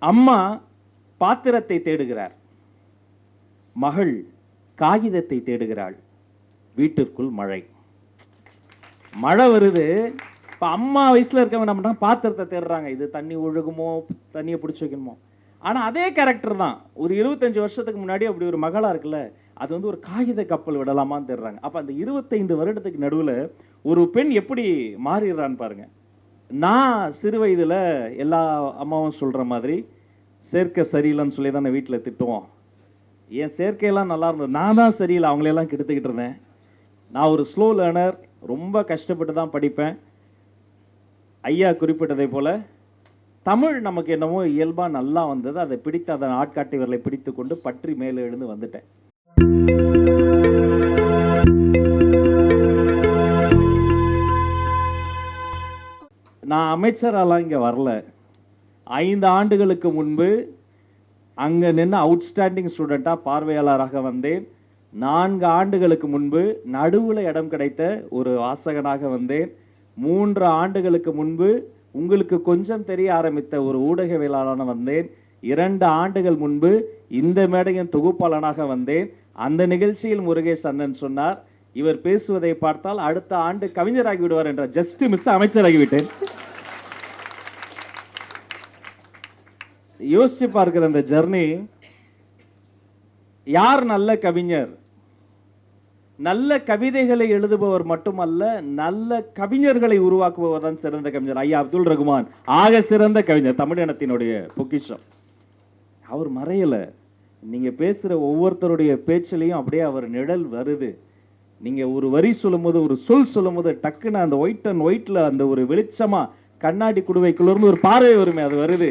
அம்மா பாத்திரத்தை தேடுகிறார், மகள் காகிதத்தை தேடுகிறாள். வீட்டிற்குள் மழை. மழை வருது. இப்போ அம்மா வயசுல இருக்கவங்க என்ன பண்றாங்க, பாத்திரத்தை தேடுறாங்க. இது தண்ணி ஒழுகுமோ, தண்ணியை பிடிச்சி வைக்கணுமோ. ஆனால் அதே கேரக்டர் தான் ஒரு 25 வருஷத்துக்கு முன்னாடி அப்படி ஒரு மகளா இருக்குல்ல, அது வந்து ஒரு காகித கப்பல் விடலாமான்னு தேடுறாங்க. அப்போ அந்த 25 வருடத்துக்கு நடுவில் ஒரு பெண் எப்படி மாறிடுறான்னு பாருங்க. நான் சிறு வயதில் எல்லா அம்மாவும் சொல்கிற மாதிரி சேர்க்கை சரியில்லைன்னு சொல்லி தானே வீட்டில் திட்டுவோம். என் சேர்க்கையெல்லாம் நல்லா இருந்தது, நான் தான் சரியில்லை, அவங்களையெல்லாம் கெடுத்துக்கிட்டு இருந்தேன். நான் ஒரு ஸ்லோ லேர்னர், ரொம்ப கஷ்டப்பட்டு தான் படிப்பேன். ஐயா குறிப்பிட்டதை போல தமிழ் நமக்கு என்னமோ இயல்பாக நல்லா வந்தது. அதை பிடித்து அதன் ஆட்காட்டி விரலை பிடித்து கொண்டு பற்றி மேலே எழுந்து வந்துட்டேன். நான் அமைச்சரெல்லாம் இங்கே வரல. 5 ஆண்டுகளுக்கு முன்பு அங்கே நின்று அவுட்ஸ்டாண்டிங் ஸ்டூடெண்ட்டாக பார்வையாளராக வந்தேன். 4 ஆண்டுகளுக்கு முன்பு நடுவில் இடம் கிடைத்த ஒரு வாசகனாக வந்தேன். 3 ஆண்டுகளுக்கு முன்பு உங்களுக்கு கொஞ்சம் தெரிய ஆரம்பித்த ஒரு ஊடகவியலாளராக வந்தேன். 2 ஆண்டுகள் முன்பு இந்த மேடையின் தொகுப்பாளனாக வந்தேன். அந்த நிகழ்ச்சியில் முருகேஷ் அண்ணன் சொன்னார், இவர் பேசுவதை பார்த்தால் அடுத்த ஆண்டு கவிஞராகி விடுவார் என்ற. ஜஸ்ட் மிஸ் அமைச்சராகிவிட்டேன். யோசிச்சு பார்க்கிற அந்த ஜர்னி. யார் நல்ல கவிஞர்? நல்ல கவிதைகளை எழுதுபவர் மட்டுமல்ல, நல்ல கவிஞர்களை உருவாக்குபவர் தான் சிறந்த கவிஞர். ஐயா அப்துல் ரகுமான் ஆக சிறந்த கவிஞர், தமிழினத்தினுடைய பொக்கிஷம். அவர் மறையல. நீங்க பேசுற ஒவ்வொருத்தருடைய பேச்சிலையும் அப்படியே அவர் நிழல் வருது. நீங்க ஒரு வரி சொல்லும் போது, ஒரு சொல் சொல்லும் போது டக்குன்னு அந்த ஒயிட் அண்ட் ஒயிட்ல அந்த ஒரு வெளிச்சமா கண்ணாடி குடுவைக்குள்ள ஒரு பார்வை வருமே, அது வருது.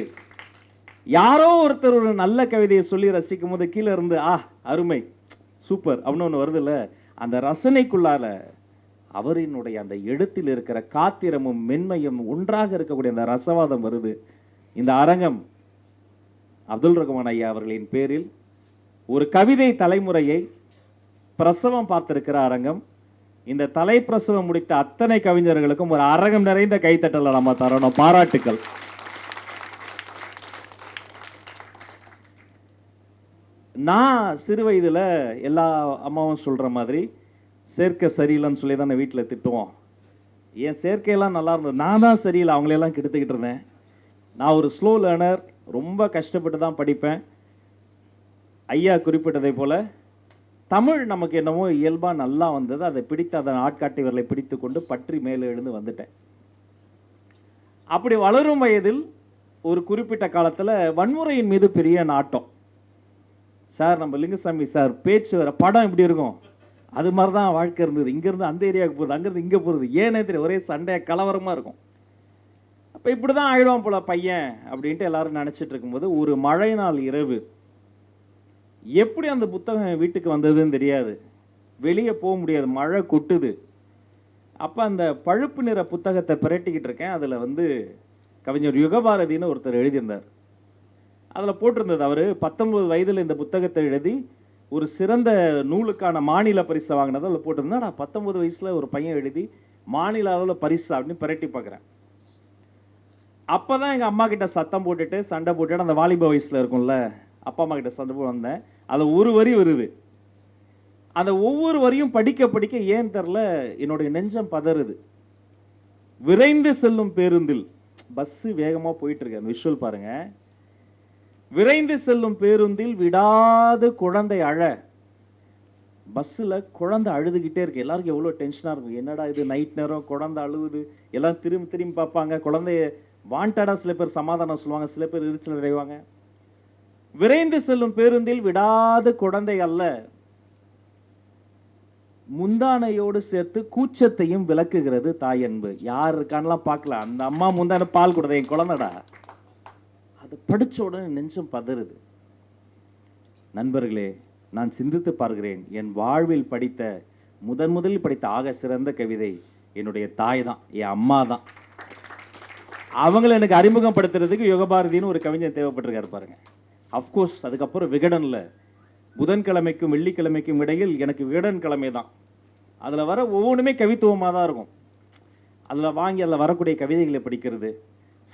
யாரோ ஒருத்தர் ஒரு நல்ல கவிதையை சொல்லி ரசிக்கும் போது கீழே இருந்து அருமை, சூப்பர் அப்படின்னு ஒன்று வருது இல்ல, அந்த ரசனைக்குள்ளால அவரினுடைய அந்த எழுத்தில் இருக்கிற காத்திரமும் மென்மையும் ஒன்றாக இருக்கக்கூடிய அந்த ரசவாதம் வருது. இந்த அரங்கம் அப்துல் ரகுமான் ஐயா அவர்களின் பேரில் ஒரு கவிதை தலைமுறையை பிரசவம் பார்த்திருக்கிற அரங்கம். இந்த தலை பிரசவம் முடித்த அத்தனை கவிஞர்களுக்கும் ஒரு அரங்கம் நிறைந்த கைத்தட்டலை நம்ம தரணும். பாராட்டுக்கள். நான் சிறு வயதில் எல்லா அம்மாவும் சொல்கிற மாதிரி சேர்க்கை சரியில்லைன்னு சொல்லி தானே வீட்டில் திட்டுவோம். என் சேர்க்கையெல்லாம் நல்லா இருந்தது, நான் தான் சரியில்லை, அவங்களையெல்லாம் கெடுத்துக்கிட்டு இருந்தேன். நான் ஒரு ஸ்லோ லேர்னர், ரொம்ப கஷ்டப்பட்டு தான் படிப்பேன். ஐயா குறிப்பிட்டதை போல தமிழ் நமக்கு என்னமோ இயல்பாக நல்லா வந்தது. அதை பிடித்து அதன் ஆட்காட்டி விரலை பிடித்து கொண்டு பற்றி மேலே எழுந்து வந்துட்டேன். அப்படி வளரும் வயதில் ஒரு குறிப்பிட்ட காலத்தில் வன்முறையின் மீது பெரிய நாட்டம். சார் நம்ம லிங்குசாமி சார் பேச்சு வர படம் எப்படி இருக்கும், அது மாதிரி தான் வாழ்க்கை இருந்தது. இங்கேருந்து அந்த ஏரியாவுக்கு போகுது, அங்கேருந்து இங்கே போகிறது, ஏனே தெரியும், ஒரே சண்டை கலவரமாக இருக்கும். அப்போ இப்படி தான் ஆயிடுவான் போல பையன் அப்படின்ட்டு எல்லாரும் நினச்சிட்டு இருக்கும்போது ஒரு மழை நாள் இரவு, எப்படி அந்த புத்தகம் வீட்டுக்கு வந்ததுன்னு தெரியாது, வெளியே போக முடியாது, மழை கொட்டுது. அப்போ அந்த பழுப்பு நிற புத்தகத்தை பிரட்டிக்கிட்டு இருக்கேன். அதில் வந்து கவிஞர் யுகபாரதின்னு ஒருத்தர் எழுதியிருந்தார். அதில் போட்டிருந்தது, அவர் 19 வயதில் இந்த புத்தகத்தை எழுதி ஒரு சிறந்த நூலுக்கான மாநில பரிசை வாங்கினது அதில் போட்டிருந்தா. நான் 19 வயசில் ஒரு பையன் எழுதி மாநில அளவில் பரிசு அப்படின்னு பிரட்டி பார்க்குறேன். அப்போ தான் எங்கள் அம்மா கிட்ட சத்தம் போட்டுட்டு சண்டை போட்டுட்டு, அந்த வாலிப வயசில் இருக்கும்ல, அப்பா அம்மா கிட்ட சண்டை போட்டு வந்தேன். அதில் ஒரு வரி வருது. அந்த ஒவ்வொரு வரியும் படிக்க படிக்க ஏன் தெரில என்னுடைய நெஞ்சம் பதறுது. விரைந்து செல்லும் பேருந்தில், பஸ்ஸு வேகமாக போயிட்டு இருக்கு, அந்த விஷுவல் பாருங்க. விரைந்து செல்லும் பேருந்தில் விடாது குழந்தை அழ. பஸ்ஸில் குழந்தை அழுதுகிட்டே இருக்கு. எல்லாருக்கும் எவ்வளோ டென்ஷனாக இருக்கும். என்னடா இது, நைட் நேரம் குழந்தை அழுகுது, எல்லாம் திரும்பி திரும்பி பார்ப்பாங்க. குழந்தைய வாண்டடாக சில பேர் சமாதானம் சொல்லுவாங்க, சில பேர் எரிச்சல் அடைவாங்க. விரைந்து செல்லும் பேருந்தில் விடாது குழந்தை அல்ல, முந்தானையோடு சேர்த்து கூச்சத்தையும் விளக்குகிறது தாய் அன்பு. யார் இருக்கான்லாம் பார்க்கல, அந்த அம்மா முந்தானை பால் கொடுத்த என் குழந்தைடா. அது படிச்ச உடனே நெஞ்சம் பதறுது. நண்பர்களே, நான் சிந்தித்து பார்க்கிறேன், என் வாழ்வில் படித்த முதலில் படித்த ஆக சிறந்த கவிதை என்னுடைய தாய் தான், என் அம்மா தான். அவங்களை எனக்கு அறிமுகப்படுத்துறதுக்கு யுகபாரதின்னு ஒரு கவிஞர் தேவைப்பட்டிருக்காரு பாருங்க. அஃப்கோர்ஸ் அதுக்கப்புறம் விகடனில் புதன்கிழமைக்கும் வெள்ளிக்கிழமைக்கும் இடையில் எனக்கு விகடன் கிழமை தான். அதில் வர ஒவ்வொன்றுமே கவித்துவமாக தான் இருக்கும். அதில் வாங்கி அதில் வரக்கூடிய கவிதைகளை படிக்கிறது.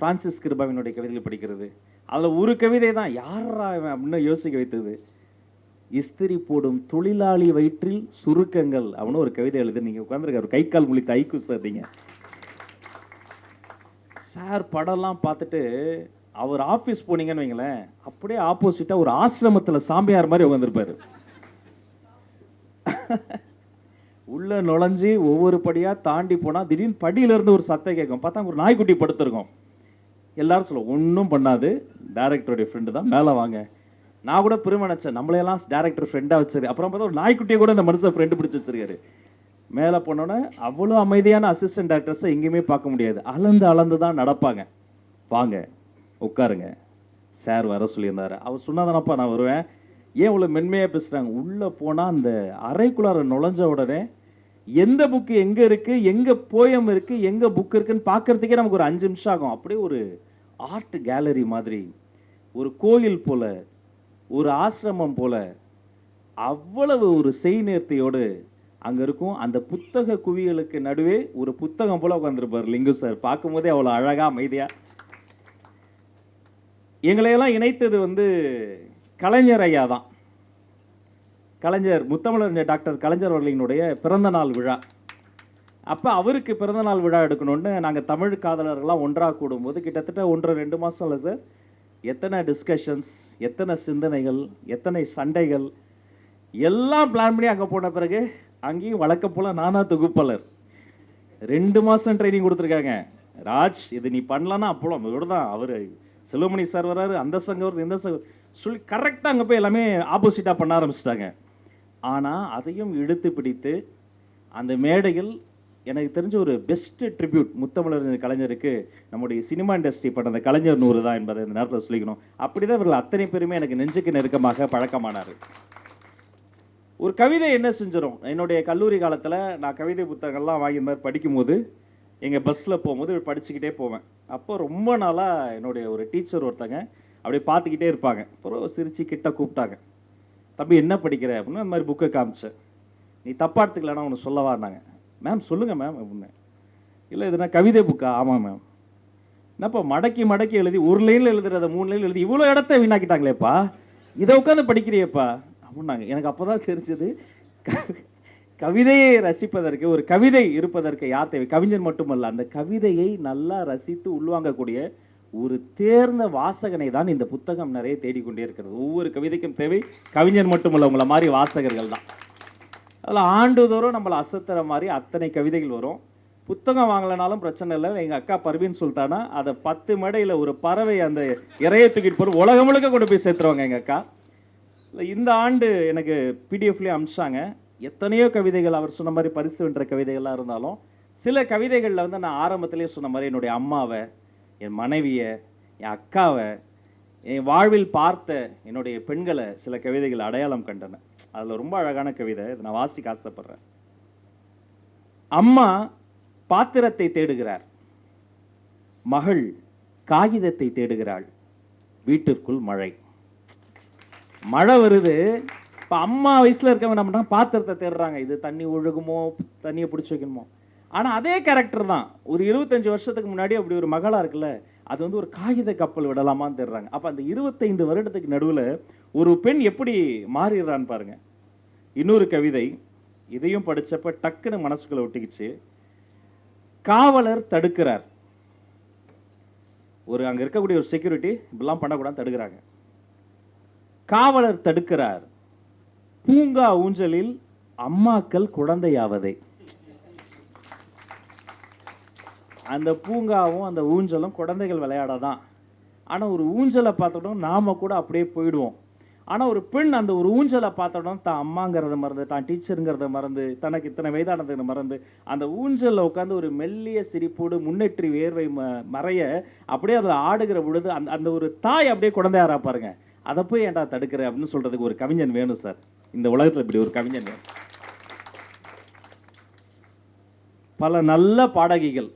பிரான்சிஸ் கிருபாவினுடைய கவிதைகள் படிக்கிறது. அதில் ஒரு கவிதை தான் யாரா அப்படின்னு யோசிக்க வைத்தது. இஸ்திரி போடும் தொழிலாளி வயிற்றில் சுருக்கங்கள் அவனு ஒரு கவிதை எழுது. நீங்கள் உட்காந்துருக்காரு கை கால் முழித்து ஐக்கு சார். நீங்கள் சார் படம்லாம் பார்த்துட்டு அவர் ஆஃபீஸ் போனீங்கன்னு வைங்களேன், அப்படியே ஆப்போசிட்டாக ஒரு ஆசிரமத்தில் சாம்பியார் மாதிரி உட்காந்துருப்பாரு. உள்ள நுழைஞ்சி ஒவ்வொரு படியாக தாண்டி போனால் திடீர்னு படியிலேருந்து ஒரு சத்தம் கேட்கும். பார்த்தா ஒரு நாய்க்குட்டி படுத்துருக்கோம். எல்லாரும் சொல்லுவோம் ஒன்றும் பண்ணாது, டைரக்டருடைய ஃப்ரெண்டு தான், மேலே வாங்க. நான் கூட பெருமை நினச்சேன், நம்மளையெல்லாம் டைரக்டர் ஃப்ரெண்டாக வச்சிரு. அப்புறம் பார்த்தா ஒரு நாய்க்குட்டியை கூட இந்த மனுஷன் ஃப்ரெண்டு பிடிச்சி வச்சிருக்காரு. மேலே போனோன்னே அவ்வளோ அமைதியான அசிஸ்டன்ட் டைரக்டர்ஸை எங்கேயுமே பார்க்க முடியாது. அளந்து தான் நடப்பாங்க. வாங்க உட்காருங்க, சார் வர சொல்லியிருந்தாரு. அவர் சொன்னாதானப்பா நான் வருவேன். ஏன் இவ்வளோ மென்மையாக பேசுகிறாங்க? உள்ளே போனால் அந்த அறைக்குள்ளார நுழைஞ்ச உடனே எந்த புக்கு எங்கே இருக்குது, எங்கே போயம் இருக்குது, எங்கே புக் இருக்குன்னு பார்க்கறதுக்கே நமக்கு ஒரு 5 நிமிஷம் ஆகும். அப்படியே ஒரு ஆர்ட் கேலரி மாதிரி, ஒரு கோயில் போல, ஒரு ஆசிரமம் போல, அவ்வளவு ஒரு செய்நேர்த்தியோடு அங்கே இருக்கும். அந்த புத்தக குவியலுக்கு நடுவே ஒரு புத்தகம் போல உட்காந்துருப்பார் லிங்கு சார். பார்க்கும்போதே அவ்வளோ அழகாக அமைதியாக. எங்களையெல்லாம் இணைத்தது கலைஞர் ஐயா தான். கலைஞர் முத்தமிழறிஞர் டாக்டர் கலைஞர் அவர்களினுடைய பிறந்த நாள் விழா. அப்போ அவருக்கு பிறந்த நாள் விழா எடுக்கணும்னு நாங்கள் தமிழ் காதலர்கள்லாம் ஒன்றாக கூடும்போது கிட்டத்தட்ட 1-2 மாதம் இல்லை சார், எத்தனை டிஸ்கஷன்ஸ், எத்தனை சிந்தனைகள், எத்தனை சண்டைகள் எல்லாம் பிளான் பண்ணி அங்கே போன பிறகு அங்கேயும் வழக்கம் போல் நானா தொகுப்பாளர் 2 மாதம் ட்ரைனிங் கொடுத்துருக்காங்க. ராஜ் இது நீ பண்ணலான்னா அப்போலாம் இவர் அவர் செல்வமணி சார் வராரு, அந்த சங்கம் வருது, இந்த சங்கம் சொல்லி கரெக்டாக அங்கே போய் எல்லாமே ஆப்போசிட்டாக பண்ண ஆரம்பிச்சிட்டாங்க. ஆனால் அதையும் இழுத்து பிடித்து அந்த மேடையில் எனக்கு தெரிஞ்ச ஒரு பெஸ்ட் ட்ரிபியூட் முத்தமிழறிஞர் கலைஞருக்கு நம்முடைய சினிமா இண்டஸ்ட்ரி பண்ண அந்த கலைஞர் 100 தான் என்பதை இந்த நேரத்தில் சொல்லிக்கணும். அப்படிதான் இவர்கள் அத்தனை பேருமே எனக்கு நெஞ்சுக்கு நெருக்கமாக பழக்கமானார். ஒரு கவிதை என்ன செஞ்சிடும், என்னுடைய கல்லூரி காலத்தில் நான் கவிதை புத்தகங்கள்லாம் வாங்கி மாதிரி படிக்கும்போது எங்கள் பஸ்ஸில் போகும்போது படிச்சுக்கிட்டே போவேன். அப்போ ரொம்ப நாளாக என்னுடைய ஒரு டீச்சர் ஒருத்தங்க அப்படியே பார்த்துக்கிட்டே இருப்பாங்க. அப்புறம் சிரிச்சு கிட்ட கூப்பிட்டாங்க, தம்பி என்ன படிக்கிற அப்படின்னு. அந்த மாதிரி புக்கை காமிச்சேன். நீ தப்பா எடுத்துக்கலன்னா ஒன்று சொல்லவான்னாங்க. மேம் சொல்லுங்கள் மேம் அப்படின்னு. இல்லை இதுனா கவிதை புக்கா? ஆமாம் மேம். என்னப்பா மடக்கி மடக்கி எழுதி ஒரு லைனில் எழுதுறத 3 லைனில் எழுதி இவ்வளோ இடத்த வீணாக்கிட்டாங்களேப்பா, இதை உட்காந்து படிக்கிறியப்பா அப்படின்னாங்க. எனக்கு அப்போ தான் தெரிஞ்சது கவிதையை ரசிப்பதற்கு ஒரு கவிதை இருப்பதற்கு யார் தேவை? கவிஞர் மட்டுமல்ல, அந்த கவிதையை நல்லா ரசித்து உள்வாங்கக்கூடிய ஒரு தேர்ந்த வாசகனை தான் இந்த புத்தகம் நிறைய தேடிக்கொண்டே இருக்கிறது. ஒவ்வொரு கவிதைக்கும் தேவை கவிஞர் மட்டுமல்ல, உங்களை மாதிரி வாசகர்கள் தான். அதில் ஆண்டுதோறும் நம்மளை அசத்துற மாதிரி அத்தனை கவிதைகள் வரும். புத்தகம் வாங்கலைனாலும் பிரச்சனை இல்லை. எங்கள் அக்கா பர்வீன் சுல்தானா அதை 10 மேடையில் ஒரு பறவை அந்த இறையை தூக்கிட்டு போகிற உலகம் முழுக்க கொண்டு போய் சேர்த்துருவாங்க எங்கள் அக்கா. இந்த ஆண்டு எனக்கு பிடிஎஃப்லேயே அனுப்பிச்சாங்க. எத்தனையோ கவிதைகள் அவர் சொன்ன மாதிரி பரிசு வென்ற கவிதைகள்லாம் இருந்தாலும் சில கவிதைகளில் நான் ஆரம்பத்திலே சொன்ன மாதிரி என்னுடைய அம்மாவை, என் மனைவியை, என் அக்காவை, என் வாழ்வில் பார்த்த என்னுடைய பெண்களை சில கவிதைகள் அடையாளம் கண்டன. அதில் ரொம்ப அழகான கவிதை, இதை நான் வாசிக்க ஆசைப்படுறேன். அம்மா பாத்திரத்தை தேடுகிறார், மகள் காகிதத்தை தேடுகிறாள், வீட்டிற்குள் மழை. மழை வருது. இப்போ அம்மா வயசில் இருக்கவங்க என்ன பண்ணுறாங்க, பாத்திரத்தை தேடுறாங்க. இது தண்ணி ஒழுகுமோ, தண்ணியை பிடிச்சி வைக்கணுமோ. ஆனால் அதே கேரக்டர் தான் ஒரு 25 வருஷத்துக்கு முன்னாடி அப்படி ஒரு மகளாக இருக்குல்ல, அது ஒரு காகித கப்பல் விடலாமான்னு தேடுறாங்க. அப்போ அந்த 25 வருடத்துக்கு நடுவில் ஒரு பெண் எப்படி மாறிடுறான்னு பாருங்க. இன்னொரு கவிதை, இதையும் படித்தப்ப டக்குன்னு மனசுக்குள்ள ஒட்டிக்கிச்சு. காவலர் தடுக்கிறார். அங்கே இருக்கக்கூடிய ஒரு செக்யூரிட்டி இப்படிலாம் பண்ணக்கூடாது தடுக்கிறாங்க. காவலர் தடுக்கிறார். பூங்கா ஊஞ்சலில் அம்மாக்கள் குழந்தையாவதை. அந்த பூங்காவும் அந்த ஊஞ்சலும் குழந்தைகள் விளையாடாதான். ஆனால் ஒரு ஊஞ்சலை பார்த்தோம் நாம கூட அப்படியே போயிடுவோம். ஆனால் ஒரு பெண் அந்த ஒரு ஊஞ்சலை பார்த்தோம் தான் அம்மாங்கிறத மறந்து, தான் டீச்சருங்கிறத மறந்து, தனக்கு இத்தனை வயதானதை மறந்து அந்த ஊஞ்சலில் உட்காந்து ஒரு மெல்லிய சிரிப்போடு முன்னேற்றி வேர்வை மறைய அப்படியே அதில் ஆடுகிற பொழுது அந்த ஒரு தாய் அப்படியே குழந்தையாரா பாருங்க. அதை போய் ஏன்டா தடுக்கிற அப்படின்னு சொல்றதுக்கு ஒரு கவிஞன் வேணும் சார். இந்த உலகத்தில் இப்படி ஒரு கவிஞன் வேணும். பல நல்ல பாடகிகள்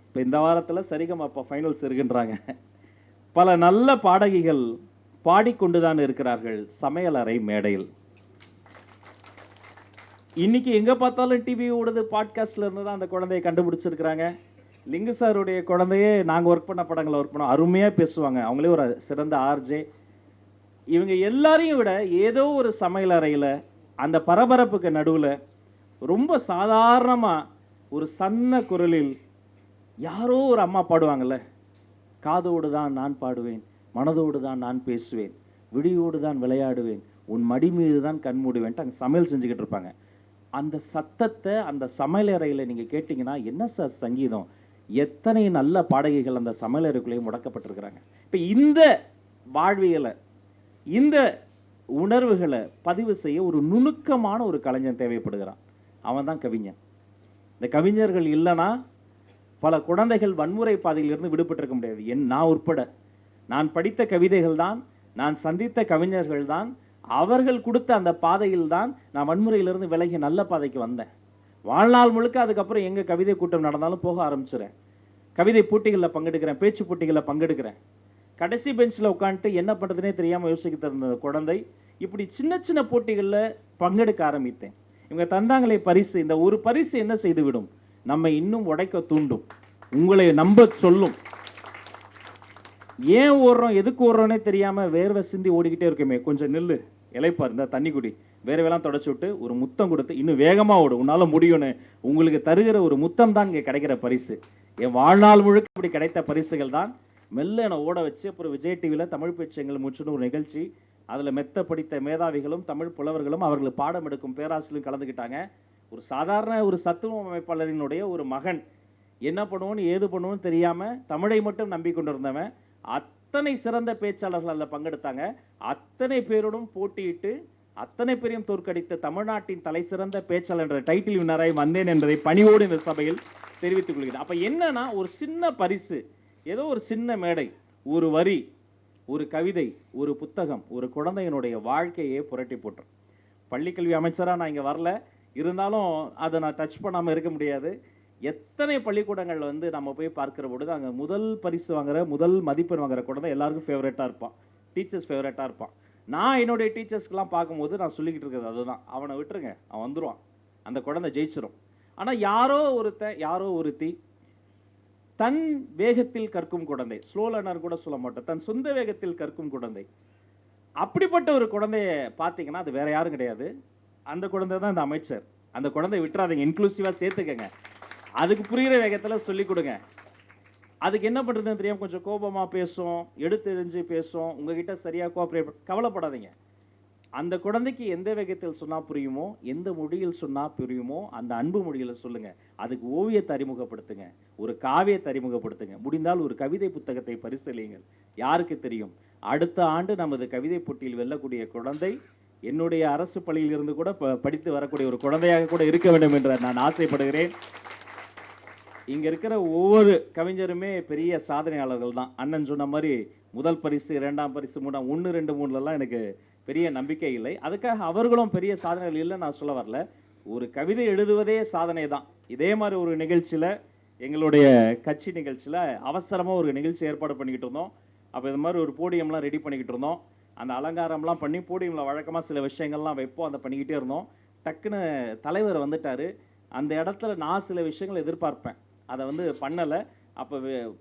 இப்போ இந்த வாரத்தில் சரிகமப்பா ஃபைனல்ஸ் இருக்குன்றாங்க. பல நல்ல பாடகிகள் பாடிக்கொண்டுதான் இருக்கிறார்கள் சமையலறை மேடையில். இன்னைக்கு எங்க பார்த்தாலும் டிவி ஓடுது, பாட்காஸ்ட்ல இருந்து தான் அந்த குழந்தையை கண்டுபிடிச்சிருக்கிறாங்க. லிங்கு சாருடைய குழந்தையே நாங்கள் ஒர்க் பண்ண படங்களை ஒர்க் பண்ணோம், அருமையாக பேசுவாங்க. அவங்களே ஒரு சிறந்த ஆர்ஜே. இவங்க எல்லாரையும் விட ஏதோ ஒரு சமையல் அறையில் அந்த பரபரப்புக்கு நடுவில் ரொம்ப சாதாரணமாக ஒரு சன்ன குரலில் யாரோ ஒரு அம்மா பாடுவாங்கல்ல, காதோடு தான் நான் பாடுவேன், மனதோடு தான் நான் பேசுவேன், விடியோடு தான் விளையாடுவேன், உன் மடி மீது தான் கண் மூடுவேன்ட்டு அங்கே சமையல் செஞ்சுக்கிட்டு இருப்பாங்க. அந்த சத்தத்தை அந்த சமையல் அறையில் நீங்கள் கேட்டிங்கன்னா என்ன சார் சங்கீதம், எத்தனை நல்ல பாடகிகள் அந்த சமையல் அறைக்குள்ளேயே முடக்கப்பட்டிருக்கிறாங்க. இப்போ இந்த வாழ்வியலை, இந்த உணர்வுகளை பதிவு செய்ய ஒரு நுணுக்கமான ஒரு கலைஞன் தேவைப்படுகிறான். அவன் தான் கவிஞன். இந்த கவிஞர்கள் இல்லைன்னா பல குழந்தைகள் வன்முறை பாதையிலிருந்து விடுபட்டிருக்க முடியாது. நான் உட்பட நான் படித்த கவிதைகள் தான், நான் சந்தித்த கவிஞர்கள் தான், அவர்கள் கொடுத்த அந்த பாதையில் தான் நான் வன்முறையிலிருந்து விலகி நல்ல பாதைக்கு வந்தேன். வாழ்நாள் முழுக்க அதுக்கப்புறம் எங்கே கவிதை கூட்டம் நடந்தாலும் போக ஆரம்பிச்சிடுறேன். கவிதை போட்டிகளில் பங்கெடுக்கிறேன், பேச்சு போட்டிகளில் பங்கெடுக்கிறேன். கடைசி பெஞ்சில் உட்காந்துட்டு என்ன பண்ணுறதுனே தெரியாமல் யோசிக்கிட்டு இருந்த குழந்தை இப்படி சின்ன சின்ன போட்டிகளில் பங்கெடுக்க ஆரம்பித்தேன். இவங்க தந்தாங்களே பரிசு, இந்த ஒரு பரிசு என்ன செய்துவிடும், நம்ம இன்னும் உடைக்க தூண்டும், உங்களை நம்ப சொல்லும். ஏன் ஓடுறோம், எதுக்கு ஓடுறோன்னே தெரியாமல் வேர்வை சிந்தி ஓடிக்கிட்டே இருக்குமே, கொஞ்சம் நில்லு, இலைப்பார், இந்த தண்ணி குடி, வேர்வையெல்லாம் தொடச்சி விட்டு ஒரு முத்தம் கொடுத்து இன்னும் வேகமாக ஓடு, உன்னால் முடியும்னு உங்களுக்கு தருகிற ஒரு முத்தம் தான் இங்கே கிடைக்கிற பரிசு. என் வாழ்நாள் முழுக்க இப்படி கிடைத்த பரிசுகள் தான் மெல்ல என்னை ஓட வச்சு அப்புறம் விஜய் டிவியில் தமிழ் பேச்சங்கள் முச்சுன்னு ஒரு நிகழ்ச்சி, அதில் மெத்த படித்த மேதாவிகளும் தமிழ் புலவர்களும் அவர்களுக்கு பாடம் எடுக்கும் பேராசிரியரும் கலந்துக்கிட்டாங்க. ஒரு சாதாரண ஒரு சத்துவ அமைப்பாளரினுடைய ஒரு மகன் என்ன பண்ணுவோன்னு ஏது பண்ணுவோன்னு தெரியாமல் தமிழை மட்டும் நம்பி கொண்டிருந்தவன் அத்தனை சிறந்த பேச்சாளர்கள் அதில் பங்கெடுத்தாங்க. அத்தனை பேரோடும் போட்டியிட்டு அத்தனை பேரையும் தோற்கடித்த தமிழ்நாட்டின் தலை சிறந்த பேச்சாளர் என்ற டைட்டில் வின்னராய் வந்தேன் என்பதை பணிவோடு இந்த சபையில் தெரிவித்துக் கொள்கிறேன். அப்போ என்னன்னா, ஒரு சின்ன பரிசு, ஏதோ ஒரு சின்ன மேடை, ஒரு வரி, ஒரு கவிதை, ஒரு புத்தகம், ஒரு குழந்தையினுடைய வாழ்க்கையே புரட்டி போட்டுரும். பள்ளிக்கல்வி அமைச்சராக நான் இங்கே வரல, இருந்தாலும் அதை நான் டச் பண்ணாமல் இருக்க முடியாது. எத்தனை பள்ளிக்கூடங்கள் வந்து நம்ம போய் பார்க்கிற பொழுது அங்கே முதல் பரிசு வாங்குற, முதல் மதிப்பெண் வாங்குற குழந்தை எல்லாருக்கும் ஃபேவரட்டாக இருப்பான், டீச்சர்ஸ் ஃபேவரட்டாக இருப்பான். நான் என்னுடைய டீச்சர்ஸ்க்கெலாம் பார்க்கும்போது நான் சொல்லிக்கிட்டு இருக்கிறது அதுதான், அவனை விட்டுருங்க, அவன் வந்துடுவான், அந்த குழந்தை ஜெயிச்சிடும். ஆனால் யாரோ ஒருத்தி தன் வேகத்தில் கற்கும் குழந்தை, ஸ்லோ லேர்னர் கூட சொல்ல மாட்டேன், தன் சொந்த வேகத்தில் கற்கும் குழந்தை, அப்படிப்பட்ட ஒரு குழந்தைய பார்த்தீங்கன்னா அது வேற யாரும் கிடையாது, அந்த குழந்தை தான் இந்த அமைச்சர். அந்த குழந்தைய விட்டுறாதீங்க, இன்க்ளூசிவாக சேர்த்துக்கங்க, அதுக்கு புரிகிற வேகத்தில் சொல்லிக் கொடுங்க. அதுக்கு என்ன பண்ணுறதுன்னு தெரியாமல் கொஞ்சம் கோபமாக பேசும், எடுத்தெறிஞ்சு பேசும், உங்ககிட்ட சரியாக கோஆப்ரேட், கவலைப்படாதீங்க. அந்த குழந்தைக்கு எந்த வேகத்தில் சொன்னால் புரியுமோ, எந்த மொழியில் சொன்னால் புரியுமோ அந்த அன்பு மொழியில் சொல்லுங்கள். அதுக்கு ஓவியத்தை அறிமுகப்படுத்துங்க, ஒரு காவியத்தை அறிமுகப்படுத்துங்க, முடிந்தால் ஒரு கவிதை புத்தகத்தை பரிசீலியுங்கள். யாருக்கு தெரியும், அடுத்த ஆண்டு நமது கவிதை போட்டியில் வெல்லக்கூடிய குழந்தை என்னுடைய அரசு பள்ளியில் இருந்து கூட படித்து வரக்கூடிய ஒரு குழந்தையாக கூட இருக்க வேண்டும் என்று நான் ஆசைப்படுகிறேன். இங்கே இருக்கிற ஒவ்வொரு கவிஞருமே பெரிய சாதனையாளர்கள் தான். அண்ணன் சொன்ன மாதிரி முதல் பரிசு, 2ஆம் பரிசு, 3ஆம் 1, 2, 3லலாம் எனக்கு பெரிய நம்பிக்கை இல்லை. அதுக்காக அவர்களும் பெரிய சாதனைகள் இல்லை நான் சொல்ல வரல. ஒரு கவிதை எழுதுவதே சாதனை தான். இதே மாதிரி ஒரு நிகழ்ச்சியில், எங்களுடைய கட்சி நிகழ்ச்சியில் அவசரமாக ஒரு நிகழ்ச்சி ஏற்பாடு பண்ணிக்கிட்டு இருந்தோம். அப்போ இது மாதிரி ஒரு போடியம்லாம் ரெடி பண்ணிக்கிட்டு இருந்தோம். அந்த அலங்காரம்லாம் பண்ணி போடியமில் வழக்கமாக சில விஷயங்கள்லாம் வைப்போம், அதை பண்ணிக்கிட்டே இருந்தோம். டக்குன்னு தலைவர் வந்துட்டார். அந்த இடத்துல நான் சில விஷயங்கள் எதிர்பார்ப்பேன், அதை வந்து பண்ணலை. அப்போ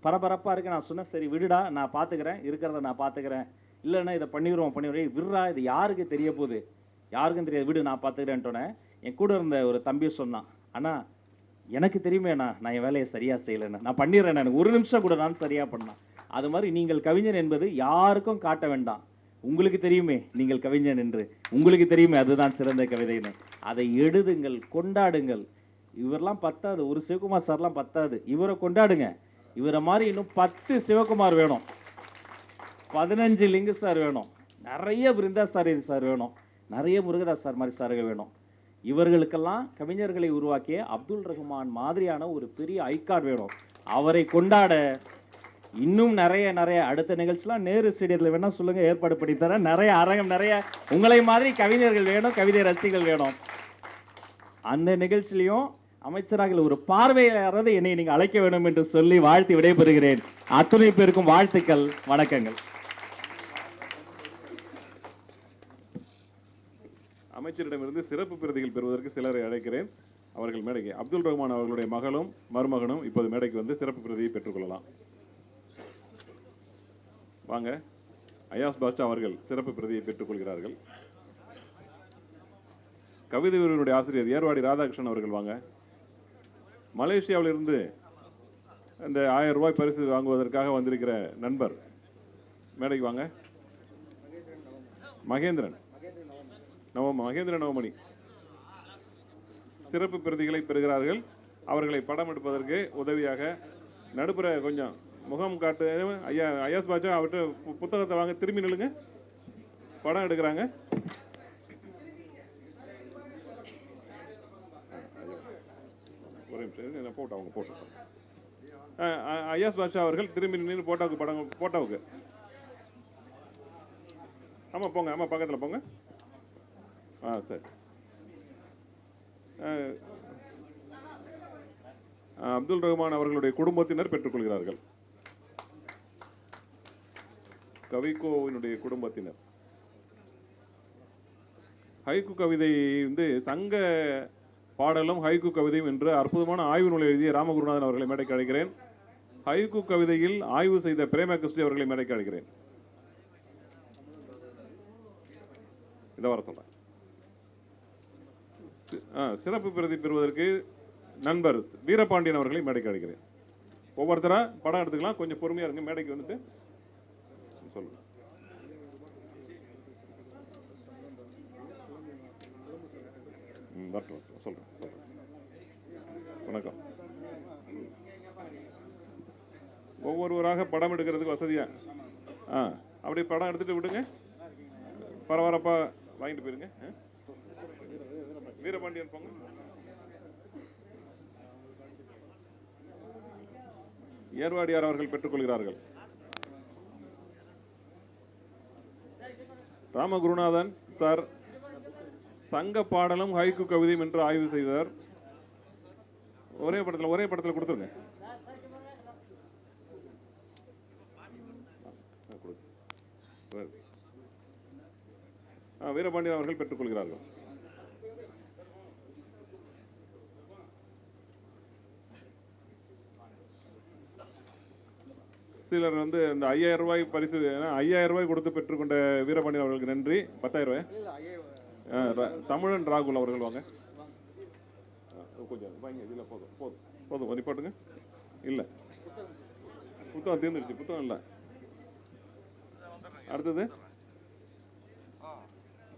பரபரப்பாக இருக்கு. நான் சொன்னேன், சரி விடுடா, நான் பார்த்துக்கிறேன், இருக்கிறத நான் பார்த்துக்கிறேன், இல்லைன்னா இதை பண்ணிடுவோம் விடுறா, இது யாருக்கு தெரிய போகுது, யாருக்கும் தெரியாது, விடு நான் பார்த்துக்கிறேன்ட்டோன்னே என் கூட இருந்த ஒரு தம்பி சொன்னான், அண்ணா எனக்கு தெரியுமேண்ணா நான் என் வேலையை சரியாக செய்யலைண்ணா, நான் பண்ணிடுறேன், எனக்கு ஒரு நிமிஷம் கூட நான் சரியாக பண்ணேன். அது மாதிரி நீங்கள் கவிஞன் என்பது யாருக்கும் காட்ட வேண்டாம், உங்களுக்கு தெரியுமே நீங்கள் கவிஞன் என்று, உங்களுக்கு தெரியுமே அதுதான் சிறந்த கவிதைன்னு. அதை எழுதுங்கள், கொண்டாடுங்கள். இவரெல்லாம் பத்தாது, ஒரு சிவகுமார் சார்லாம் பத்தாது, இவரை கொண்டாடுங்க. இவரை மாதிரி இன்னும் 10 சிவகுமார் வேணும், 15 லிங்கு சார் வேணும், நிறைய பிருந்தா சார் வேணும், நிறைய முருகதாஸ் சார் மாதிரி சார்கள் வேணும். இவர்களுக்கெல்லாம் கவிஞர்களை உருவாக்கிய அப்துல் ரஹ்மான் மாதிரியான ஒரு பெரிய ஐகான் வேணும். அவரை கொண்டாட இன்னும் நிறைய அடுத்த நிகழ்ச்சிலாம் நேரு ஸ்டேடியத்தில் வேணா சொல்லுங்க, ஏற்பாடு பண்ணி தரேன். நிறைய அரங்கம், நிறைய உங்களை மாதிரி கவிஞர்கள் வேணும், கவிதை ரசிகர்கள் வேணும். அந்த நிகழ்ச்சியிலையும் அமைச்சராக ஒரு பார்வையாளரை என்னை நீங்கள் அழைக்க வேண்டும் என்று சொல்லி வாழ்த்தி விடைபெறுகிறேன். அத்துணை பேருக்கும் வாழ்த்துக்கள், வணக்கங்கள். அமைச்சரிடமிருந்து சிறப்பு பிரதிகள் பெறுவதற்கு சிலரை அழைக்கிறேன். அவர்கள் மேடைக்கு, அப்துல் ரஹ்மான் அவர்களுடைய மகளும் மருமகனும் இப்போது மேடைக்கு வந்து சிறப்பு பிரதியை பெற்றுக்கொள்ளலாம். வாங்க, அயாஸ் பாஷா அவர்கள் சிறப்பு பிரதியை பெற்றுக்கொள்கிறார்கள். கவிதை உரையினுடைய ஆசிரியர் ஏர்வாடி ராதாகிருஷ்ணன் அவர்கள் வாங்க. மலேசியாவிலிருந்து இந்த 1000 ரூபாய் பரிசு வாங்குவதற்காக வந்திருக்கிற நண்பர் மேடைக்கு வாங்க. மகேந்திரன் நவமணி சிறப்பு பிரதிகளை பெறுகிறார்கள். அவர்களை படம் எடுப்பதற்கு உதவியாக நடுப்புற கொஞ்சம் முகம் காட்டு. ஐயா அயாஸ் பாஷா அவர்கிட்ட புத்தகத்தை வாங்க, திரும்பி நில்லுங்க. படம் எடுக்கிறாங்க. ஒரே நிமிஷம் போட்டோ அவங்க போட்டோ. அயாஸ் பாஷா அவர்கள் திரும்பி நின்று போட்டோவுக்கு. ஆமாம் போங்க, ஆமாம் பக்கத்தில் போங்க. சரி. அப்துல் ரஹ்மான் அவர்களுடைய குடும்பத்தினர் பெற்றுக்கொள்கிறார்கள். கவிக்கோவினுடைய குடும்பத்தினர். ஹைக்கு கவிதை வந்து சங்க பாடலும் ஹைக்கு கவிதையும் என்று அற்புதமான ஆய்வு நூலை எழுதிய ராமகுருநாதன் அவர்களை மேடைக்கு அழைக்கிறேன். ஹைக்கு கவிதையில் ஆய்வு செய்த பிரேமா கிருஷ்ணி அவர்களை மேடைக்கு அழைக்கிறேன். இதை வர சொல்றேன். சிறப்பு பிரதி பெறுவதற்கு நண்பர் வீரபாண்டியன் அவர்களை மேடைக்கு அழைக்கிறேன். ஒவ்வொருத்தரா படம் எடுத்துக்கலாம். கொஞ்சம் பொறுமையா இருங்க. மேடைக்கு வந்துட்டு சொல்லுங்க. சொல்றேன். வணக்கம். ஒவ்வொருவராக படம் எடுக்கிறதுக்கு வசதியா அப்படி படம் எடுத்துட்டு விடுங்க. பரபரப்பா வாங்கிட்டு போயிருங்க. வீரபாண்டியன் போங்க. ஏர்வாடியார் அவர்கள் பெற்றுக்கொள்கிறார்கள். ராமகுருநாதன் சார் சங்க பாடலும் ஹைக்கு கவிதையும் என்று ஆய்வு செய்தார். ஒரே படத்தில் கொடுத்துருங்க. வீரபாண்டியன் அவர்கள் பெற்றுக்கொள்கிறார்கள். சிலர் வந்து இந்த 5000 ரூபாய் பரிசு 5000 ரூபாய் கொடுத்து பெற்றுக்கொண்ட வீரபாண்டியன் அவர்களுக்கு நன்றி. 10000 ரூபாய் தமிழன் ராகுல் அவர்கள் வாங்க. கொஞ்சம் வாங்க. இதில் போதும் நிப்பாட்டுங்க. இல்லை புத்தகம் தீர்ந்துருச்சு. புத்தகம் இல்லை. அடுத்தது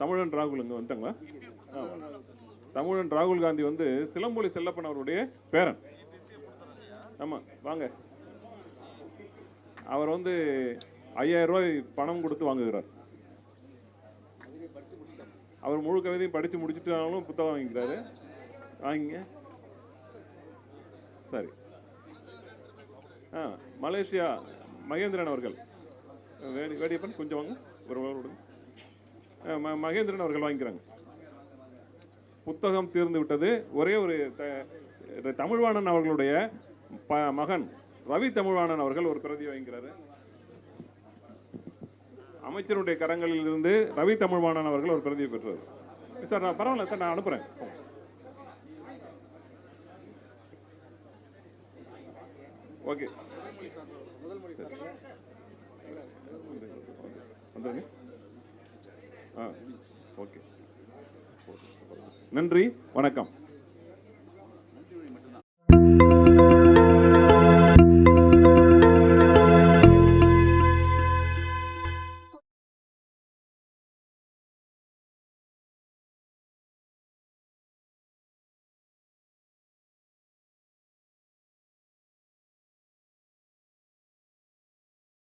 தமிழன் ராகுல் இங்கே வந்துட்டாங்களா? தமிழன் ராகுல் காந்தி வந்து சிலம்பொலி செல்லப்பன் அவருடைய பேரன். ஆமாம் வாங்க. அவர் வந்து 5000 ரூபாய் பணம் கொடுத்து வாங்குகிறார். அவர் முழு கவிதையும் படித்து முடிச்சுட்டாலும் புத்தகம் வாங்கிக்கிறாரு. வாங்கிங்க. சரி. மலேசியா மகேந்திரன் அவர்கள் வேடியப்பன் கொஞ்சம் வாங்க. ஒரு மகேந்திரன் அவர்கள் வாங்கிக்கிறாங்க. புத்தகம் தீர்ந்து விட்டது. ஒரே ஒரு தமிழ்வாணன் அவர்களுடைய மகன் ரவி தமிழ்வாணன் அவர்கள் ஒரு பிரதி வாங்கிக்கிறாரு. அமைச்சருடைய கரங்களில் இருந்து ரவி தமிழ்வாணன் அவர்கள் ஒரு பிரதியை பெற்றார். சார் நான் பரவாயில்ல சார், நான் அனுப்புறேன். ஓகே வந்துருங்க. ஓகே நன்றி, வணக்கம்.